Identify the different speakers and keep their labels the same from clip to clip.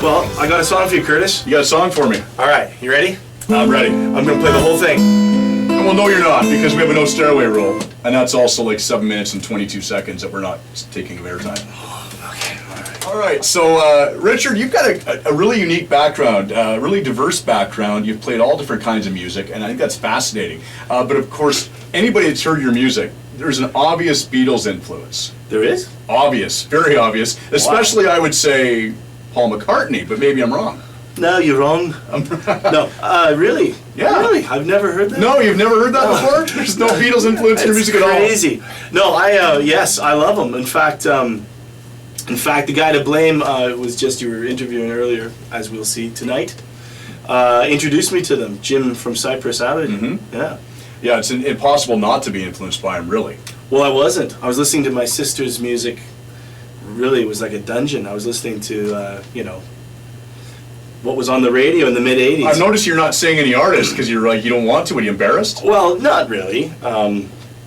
Speaker 1: Well, I got a song for you, Curtis.
Speaker 2: You got a song for me?
Speaker 1: All right, you ready?
Speaker 2: I'm ready.
Speaker 1: I'm gonna play the whole thing.
Speaker 2: Well, no, you're not, because we have a no stairway rule, and that's also like 7 minutes and 22 seconds that we're not taking of airtime.
Speaker 1: Okay, all right.
Speaker 2: All right, so Richard, you've got a really unique background, really diverse background. You've played all different kinds of music, and I think that's fascinating. But of course, anybody that's heard your music, there's an obvious Beatles influence.
Speaker 1: There is?
Speaker 2: Obvious, very obvious. Especially, I would say, Paul McCartney, but maybe I'm wrong.
Speaker 1: No, you're wrong. No, really?
Speaker 2: Yeah.
Speaker 1: Really? I've never heard that.
Speaker 2: No, you've never heard that before? There's no Beatles influence in your music at all?
Speaker 1: Crazy. No, yes, I love them. In fact, the guy to blame was just you were interviewing earlier, as we'll see tonight. Introduced me to them, Jim from Cypress Avenue.
Speaker 2: Mm-hmm.
Speaker 1: Yeah.
Speaker 2: Yeah, it's impossible not to be influenced by him, really.
Speaker 1: Well, I wasn't. I was listening to my sister's music. Really, it was like a dungeon. I was listening to, what was on the radio in the mid-'80s.
Speaker 2: I've noticed you're not saying any artists because you're like, you don't want to. Are you embarrassed?
Speaker 1: Well, not really.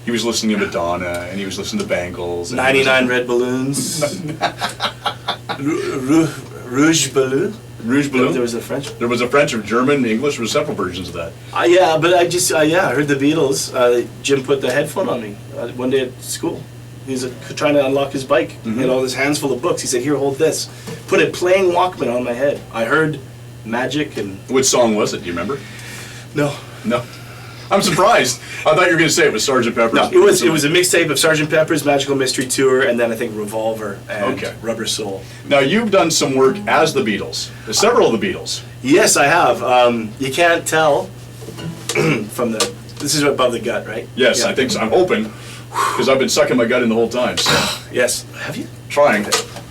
Speaker 2: He was listening to Madonna, and he was listening to Bangles.
Speaker 1: 99 Red Balloons. Rouge Balloon.
Speaker 2: Rouge Balloon?
Speaker 1: There was a French.
Speaker 2: There was a French or German, English. There were several versions of that.
Speaker 1: Yeah, but I just, I heard the Beatles. Jim put the headphone on me one day at school. He was trying to unlock his bike.
Speaker 2: Mm-hmm.
Speaker 1: He had all his hands full of books. He said, "Here, hold this." Put a playing Walkman on my head. I heard Magic and...
Speaker 2: Which song was it? Do you remember?
Speaker 1: No.
Speaker 2: No. I'm surprised. I thought you were going to say it was Sgt. Pepper's.
Speaker 1: No, it was a mixtape of Sgt. Pepper's Magical Mystery Tour, and then I think Revolver and Rubber Soul.
Speaker 2: Now, you've done some work as the Beatles. Several of the Beatles.
Speaker 1: Yes, I have. You can't tell from the... This is above the gut, right?
Speaker 2: Yes,
Speaker 1: Yeah.
Speaker 2: I think so. I'm hoping, because I've been sucking my gut in the whole time. So.
Speaker 1: Yes. Have you?
Speaker 2: Trying.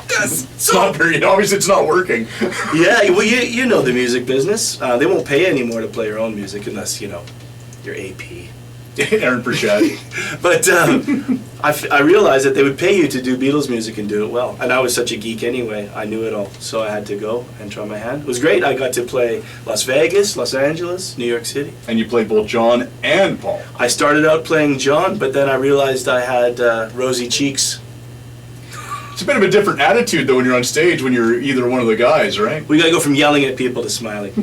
Speaker 1: Yes.
Speaker 2: It's not very obvious. It's not working.
Speaker 1: Yeah, well, you know the music business. They won't pay anymore to play your own music unless, you're AP.
Speaker 2: Aaron Pritchett.
Speaker 1: But I realized that they would pay you to do Beatles music and do it well. And I was such a geek anyway. I knew it all. So I had to go and try my hand. It was great. I got to play Las Vegas, Los Angeles, New York City.
Speaker 2: And you played both John and Paul.
Speaker 1: I started out playing John, but then I realized I had rosy cheeks.
Speaker 2: It's a bit of a different attitude, though, when you're on stage, when you're either one of the guys, right?
Speaker 1: We got to go from yelling at people to smiling.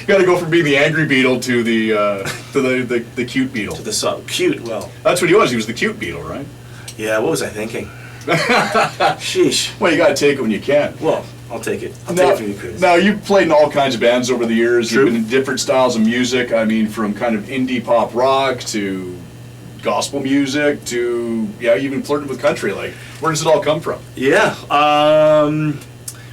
Speaker 2: You got to go from being the angry Beatle to the cute Beatle.
Speaker 1: To the song. Cute, well.
Speaker 2: That's what he was. He was the cute Beatle, right?
Speaker 1: Yeah, what was I thinking? Sheesh.
Speaker 2: Well, you got to take it when you can.
Speaker 1: Well, I'll take it. I'll take it from you, Chris.
Speaker 2: Now, you've played in all kinds of bands over the years.
Speaker 1: True.
Speaker 2: You've been in different styles of music. I mean, from kind of indie pop rock to gospel music to, yeah, you've been flirting with country. Like, where does it all come from?
Speaker 1: Yeah.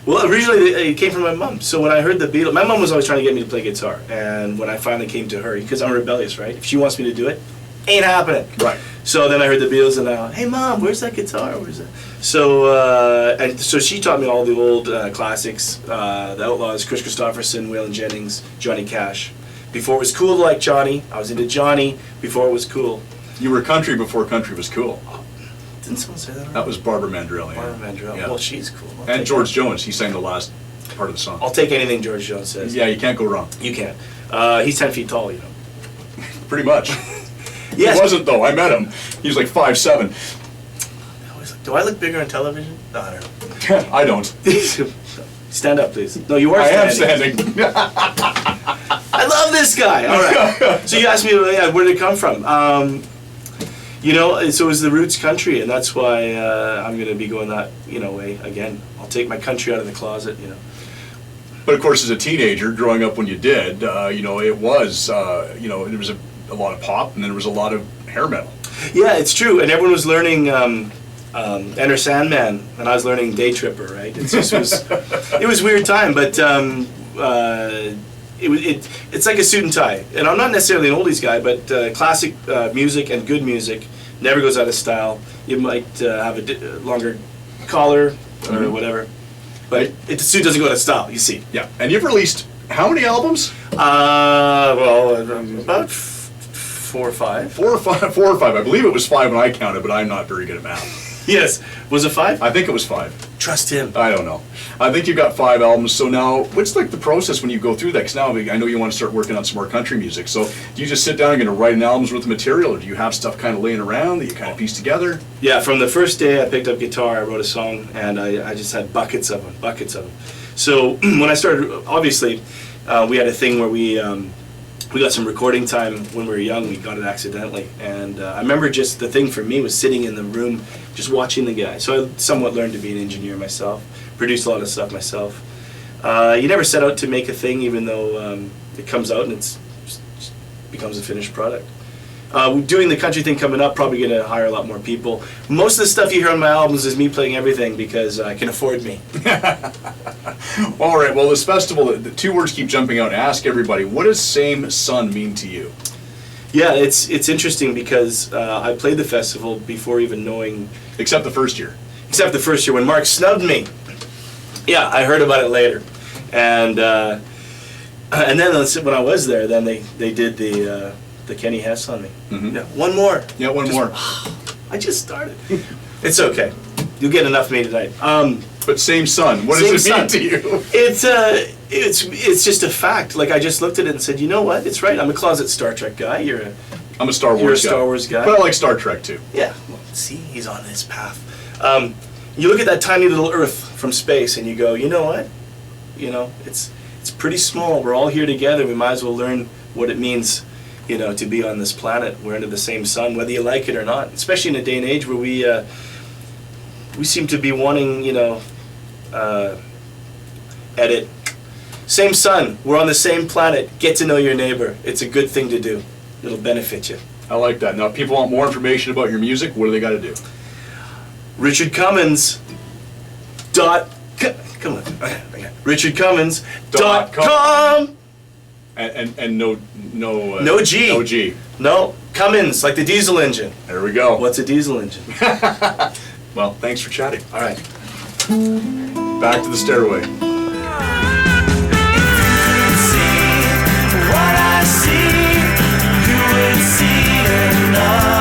Speaker 1: Well, originally it came from my mom. So when I heard the Beatles, my mom was always trying to get me to play guitar. And when I finally came to her, because I'm rebellious, right? If she wants me to do it, ain't happening.
Speaker 2: Right.
Speaker 1: So then I heard the Beatles and hey Mom, where's that guitar? Where's that? So she taught me all the old classics, the Outlaws, Chris Christopherson, Waylon Jennings, Johnny Cash. Before it was cool to like Johnny, I was into Johnny before it was cool.
Speaker 2: You were country before country was cool.
Speaker 1: Didn't someone say that already?
Speaker 2: That was Barbara Mandrell, yeah.
Speaker 1: Barbara Mandrell.
Speaker 2: Yeah.
Speaker 1: Well, she's cool.
Speaker 2: And George Jones, he sang the last part of the song.
Speaker 1: I'll take anything George Jones says.
Speaker 2: Yeah, you can't go wrong.
Speaker 1: You can. He's 10 feet tall,
Speaker 2: Pretty much.
Speaker 1: Yes.
Speaker 2: He wasn't, though. I met him. He was like 5'7".
Speaker 1: I was like, do I look bigger on television? No, I don't know.
Speaker 2: I don't.
Speaker 1: Stand up, please. No, you are
Speaker 2: I
Speaker 1: standing.
Speaker 2: am standing.
Speaker 1: I love this guy. All right. So you asked me, where did it come from? So it was the roots country, and that's why I'm going to be going that, way again. I'll take my country out of the closet,
Speaker 2: But of course, as a teenager, growing up when you did, it was, there was a lot of pop, and then there was a lot of hair metal.
Speaker 1: Yeah, it's true. And everyone was learning Enter Sandman, and I was learning Day Tripper, right? It was a weird time, but it's like a suit and tie. And I'm not necessarily an oldies guy, but classic music and good music never goes out of style. You might have a longer collar or whatever, but the suit doesn't go out of style, you see.
Speaker 2: Yeah, and you've released how many albums?
Speaker 1: About 4 or 5.
Speaker 2: 4 or 5. I believe it was 5 when I counted, but I'm not very good at math.
Speaker 1: Yes. Was it 5?
Speaker 2: I think it was 5.
Speaker 1: Trust him.
Speaker 2: I don't know. I think you got 5 albums. So now, what's like the process when you go through that? Because now I know you want to start working on some more country music. So do you just sit down and going to write an album's worth of material, or do you have stuff kind of laying around that you kind of piece together?
Speaker 1: Yeah, from the first day I picked up guitar, I wrote a song, and I just had buckets of them. So when I started, obviously, we had a thing where we got some recording time when we were young. We got it accidentally, and I remember just the thing for me was sitting in the room, just watching the guy. So I somewhat learned to be an engineer myself, produced a lot of stuff myself. You never set out to make a thing, even though it comes out and it's just becomes a finished product. Doing the country thing coming up, probably going to hire a lot more people. Most of the stuff you hear on my albums is me playing everything because I can afford me.
Speaker 2: All right, well, this festival, the 2 words keep jumping out. Ask everybody, what does Same Sun mean to you?
Speaker 1: Yeah, it's interesting because I played the festival before even knowing...
Speaker 2: Except the first year.
Speaker 1: Except the first year when Mark snubbed me. Yeah, I heard about it later. And then when I was there, then they did the Kenny Hess on me.
Speaker 2: Mm-hmm.
Speaker 1: Yeah, one more.
Speaker 2: Yeah, one more.
Speaker 1: I just started. It's okay. You'll get enough of me tonight.
Speaker 2: But Same Sun, what does it mean to you?
Speaker 1: It's just a fact. Like, I just looked at it and said, you know what? It's right. I'm a closet Star Trek guy.
Speaker 2: I'm a Star Wars guy.
Speaker 1: You're a Star Wars guy.
Speaker 2: But I like Star Trek too.
Speaker 1: Yeah. Well, see, he's on this path. You look at that tiny little Earth from space and you go, you know what? You know, it's pretty small. We're all here together. We might as well learn what it means, you know, to be on this planet. We're under the same sun, whether you like it or not. Especially in a day and age where we seem to be wanting, you know, edit. Same sun. We're on the same planet. Get to know your neighbor. It's a good thing to do. It'll benefit you.
Speaker 2: I like that. Now, if people want more information about your music, what do they got to do?
Speaker 1: Richard Cummins. Come on. Richard Cummins.com.
Speaker 2: And no
Speaker 1: G.
Speaker 2: No G.
Speaker 1: No, Cummins, like the diesel engine.
Speaker 2: There we go.
Speaker 1: What's a diesel engine?
Speaker 2: Well, thanks for chatting.
Speaker 1: All right.
Speaker 2: Back to the stairway.
Speaker 3: What I see, you would see enough.